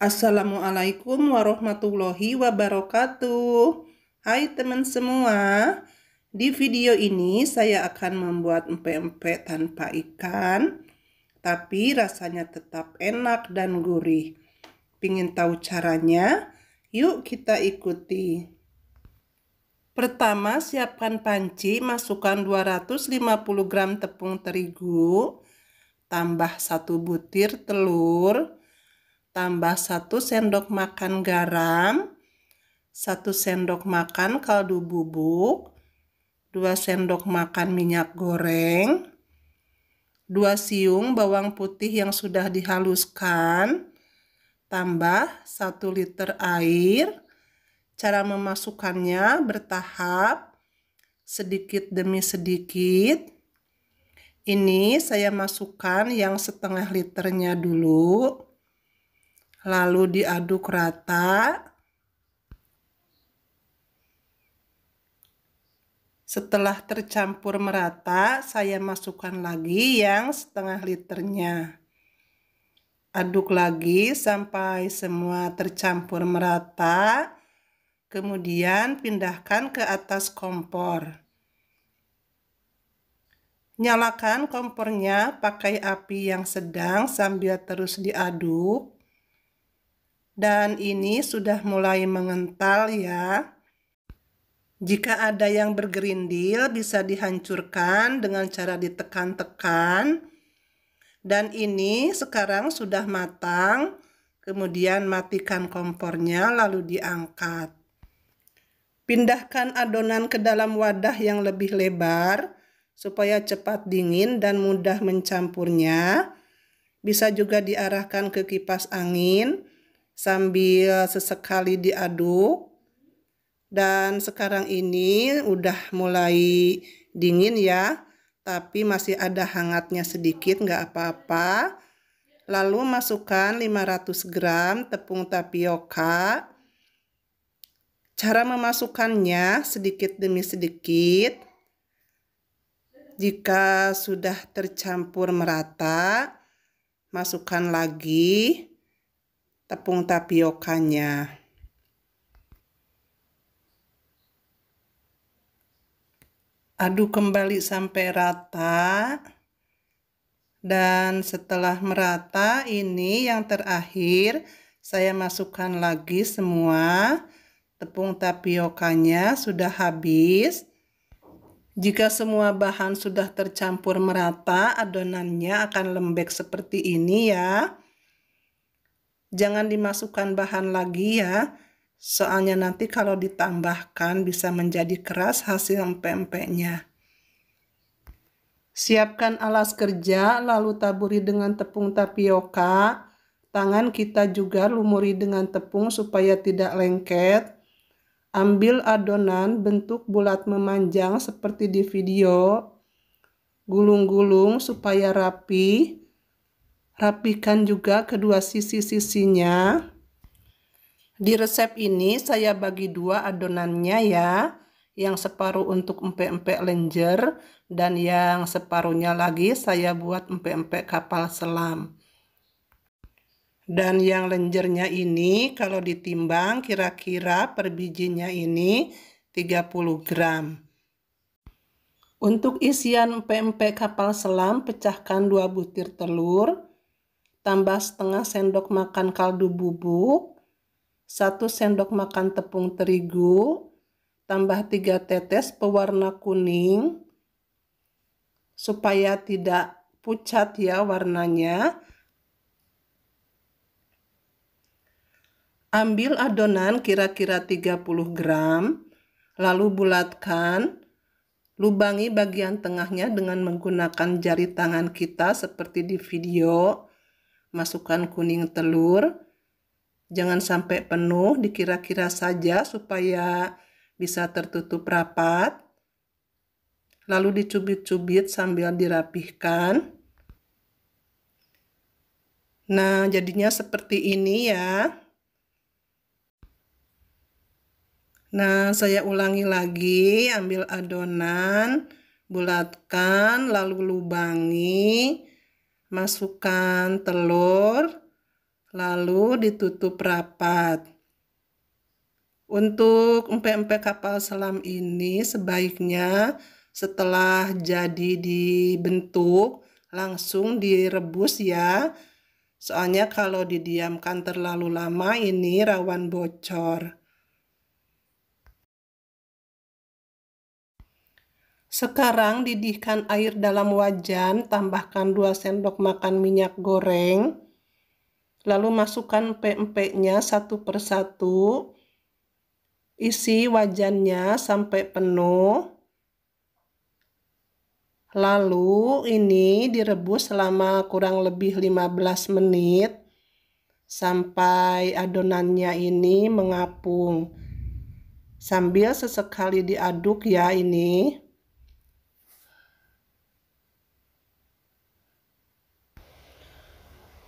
Assalamualaikum warahmatullahi wabarakatuh. Hai teman semua. Di video ini saya akan membuat empek-empek tanpa ikan, tapi rasanya tetap enak dan gurih. Pingin tahu caranya? Yuk kita ikuti. Pertama, siapkan panci, masukkan 250 gram tepung terigu, tambah 1 butir telur, tambah 1 sendok makan garam, 1 sendok makan kaldu bubuk, 2 sendok makan minyak goreng, 2 siung bawang putih yang sudah dihaluskan, tambah 1 liter air. Cara memasukkannya bertahap, sedikit demi sedikit. Ini saya masukkan yang setengah liternya dulu. Lalu diaduk rata. Setelah tercampur merata, saya masukkan lagi yang setengah liternya. Aduk lagi sampai semua tercampur merata. Kemudian pindahkan ke atas kompor. Nyalakan kompornya pakai api yang sedang sambil terus diaduk. Dan ini sudah mulai mengental ya. Jika ada yang bergerindil bisa dihancurkan dengan cara ditekan-tekan. Dan ini sekarang sudah matang. Kemudian matikan kompornya lalu diangkat. Pindahkan adonan ke dalam wadah yang lebih lebar supaya cepat dingin dan mudah mencampurnya. Bisa juga diarahkan ke kipas angin sambil sesekali diaduk. Dan sekarang ini udah mulai dingin ya, tapi masih ada hangatnya sedikit, nggak apa-apa. Lalu masukkan 500 gram tepung tapioka. Cara memasukkannya sedikit demi sedikit. Jika sudah tercampur merata, masukkan lagi tepung tapiokanya. Aduk kembali sampai rata. Dan setelah merata, ini yang terakhir saya masukkan lagi semua. Tepung tapiokanya sudah habis. Jika semua bahan sudah tercampur merata, adonannya akan lembek seperti ini ya. Jangan dimasukkan bahan lagi ya. Soalnya nanti kalau ditambahkan bisa menjadi keras hasil empek-empeknya. Siapkan alas kerja lalu taburi dengan tepung tapioka. Tangan kita juga lumuri dengan tepung supaya tidak lengket. Ambil adonan bentuk bulat memanjang seperti di video. Gulung-gulung supaya rapi. Rapikan juga kedua sisi-sisinya. Di resep ini saya bagi dua adonannya ya. Yang separuh untuk empek-empek lenjer dan yang separuhnya lagi saya buat empek-empek kapal selam. Dan yang lenjernya ini kalau ditimbang kira-kira per bijinya ini 30 gram. Untuk isian empek-empek kapal selam pecahkan 2 butir telur, tambah setengah sendok makan kaldu bubuk, 1 sendok makan tepung terigu, tambah 3 tetes pewarna kuning, supaya tidak pucat ya warnanya. Ambil adonan kira-kira 30 gram, lalu bulatkan, lubangi bagian tengahnya dengan menggunakan jari tangan kita seperti di video. Masukkan kuning telur. Jangan sampai penuh, dikira-kira saja supaya bisa tertutup rapat. Lalu dicubit-cubit sambil dirapihkan. Nah, jadinya seperti ini ya. Nah, saya ulangi lagi, ambil adonan, bulatkan, lalu lubangi, masukkan telur, lalu ditutup rapat. Untuk empek-empek kapal selam ini sebaiknya setelah jadi dibentuk langsung direbus ya. Soalnya kalau didiamkan terlalu lama ini rawan bocor. Sekarang didihkan air dalam wajan, tambahkan 2 sendok makan minyak goreng. Lalu masukkan empek-empeknya satu persatu. Isi wajannya sampai penuh. Lalu ini direbus selama kurang lebih 15 menit sampai adonannya ini mengapung. Sambil sesekali diaduk ya ini.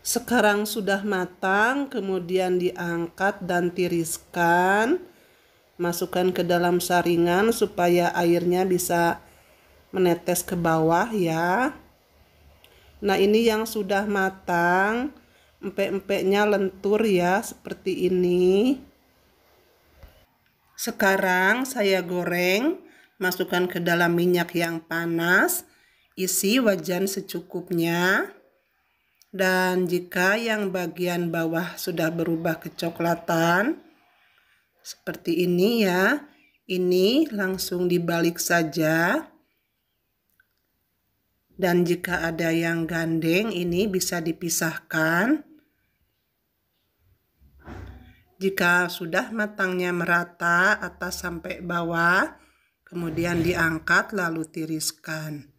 Sekarang sudah matang, kemudian diangkat dan tiriskan. Masukkan ke dalam saringan supaya airnya bisa menetes ke bawah ya. Nah, ini yang sudah matang, empek-empeknya lentur ya, seperti ini. Sekarang saya goreng, masukkan ke dalam minyak yang panas, isi wajan secukupnya. Dan jika yang bagian bawah sudah berubah kecoklatan, seperti ini ya, ini langsung dibalik saja. Dan jika ada yang gandeng, ini bisa dipisahkan. Jika sudah matangnya merata atas sampai bawah, kemudian diangkat lalu tiriskan.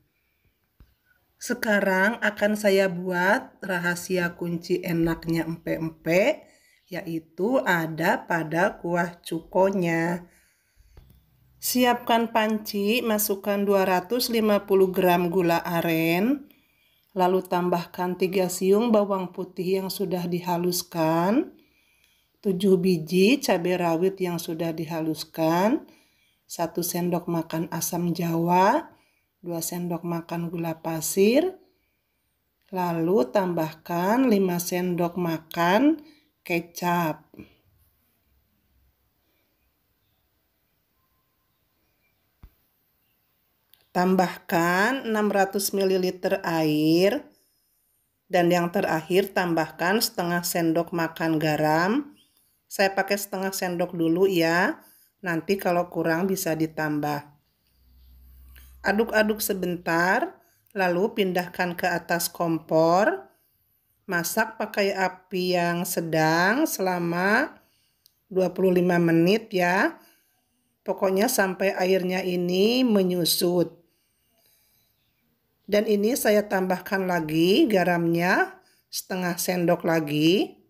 Sekarang akan saya buat rahasia kunci enaknya empek-empek, yaitu ada pada kuah cukonya. Siapkan panci, masukkan 250 gram gula aren, lalu tambahkan 3 siung bawang putih yang sudah dihaluskan, 7 biji cabai rawit yang sudah dihaluskan, 1 sendok makan asam jawa, 2 sendok makan gula pasir, lalu tambahkan 5 sendok makan kecap. Tambahkan 600 ml air. Dan yang terakhir tambahkan setengah sendok makan garam. Saya pakai setengah sendok dulu ya. Nanti kalau kurang bisa ditambah. Aduk-aduk sebentar. Lalu pindahkan ke atas kompor. Masak pakai api yang sedang selama 25 menit ya. Pokoknya sampai airnya ini menyusut. Dan ini saya tambahkan lagi garamnya setengah sendok lagi.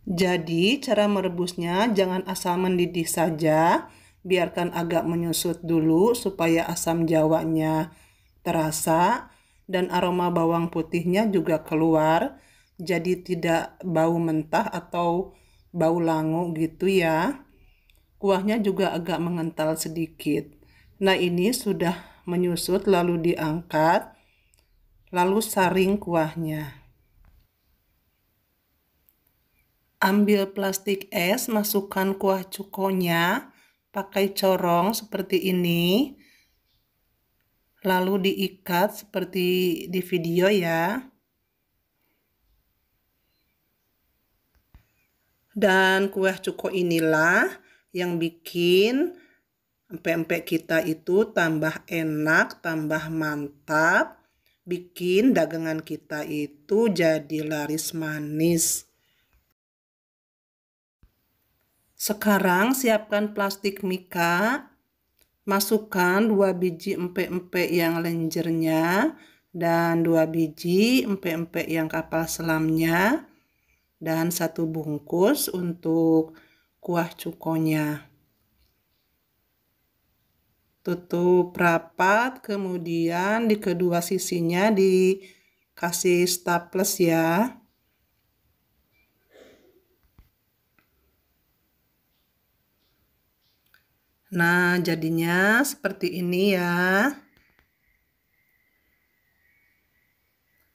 Jadi cara merebusnya jangan asal mendidih saja, biarkan agak menyusut dulu supaya asam jawanya terasa dan aroma bawang putihnya juga keluar. Jadi tidak bau mentah atau bau langu gitu ya. Kuahnya juga agak mengental sedikit. Nah, ini sudah menyusut lalu diangkat, lalu saring kuahnya. Ambil plastik es, masukkan kuah cukonya, pakai corong seperti ini, lalu diikat seperti di video ya. Dan kuah cuko inilah yang bikin empek-empek kita itu tambah enak, tambah mantap, bikin dagangan kita itu jadi laris manis. Sekarang siapkan plastik mika, masukkan 2 biji empek-empek yang lenjernya dan 2 biji empek-empek yang kapal selamnya dan 1 bungkus untuk kuah cukonya. Tutup rapat, kemudian di kedua sisinya dikasih staples ya. Nah, jadinya seperti ini ya.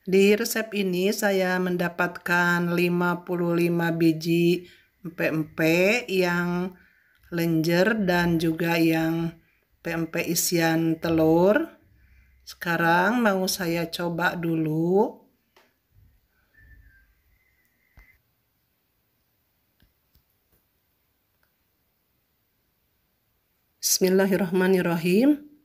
Di resep ini saya mendapatkan 55 biji empek-empek yang lenjer dan juga yang empek-empek isian telur. Sekarang mau saya coba dulu. Bismillahirrahmanirrahim.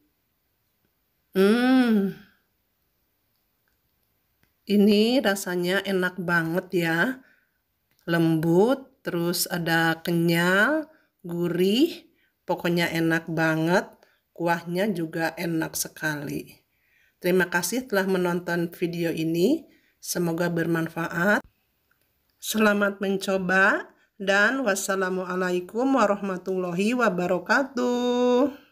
Ini rasanya enak banget ya. Lembut, terus ada kenyal, gurih. Pokoknya enak banget. Kuahnya juga enak sekali. Terima kasih telah menonton video ini. Semoga bermanfaat. Selamat mencoba dan wassalamualaikum warahmatullahi wabarakatuh.